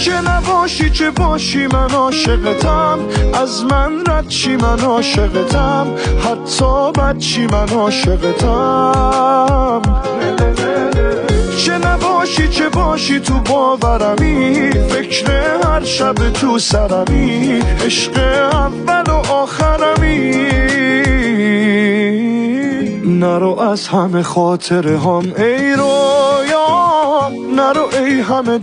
چه نباشی چه باشی من عاشقتم، از من رد چی من عاشقتم، حتی بد چی من عاشقتم. چه نباشی چه باشی تو باورمی، فکر هر شب تو سرمی، عشق اول و آخرمی. نرو از همه خاطره هم ای رویا، نرو ای همه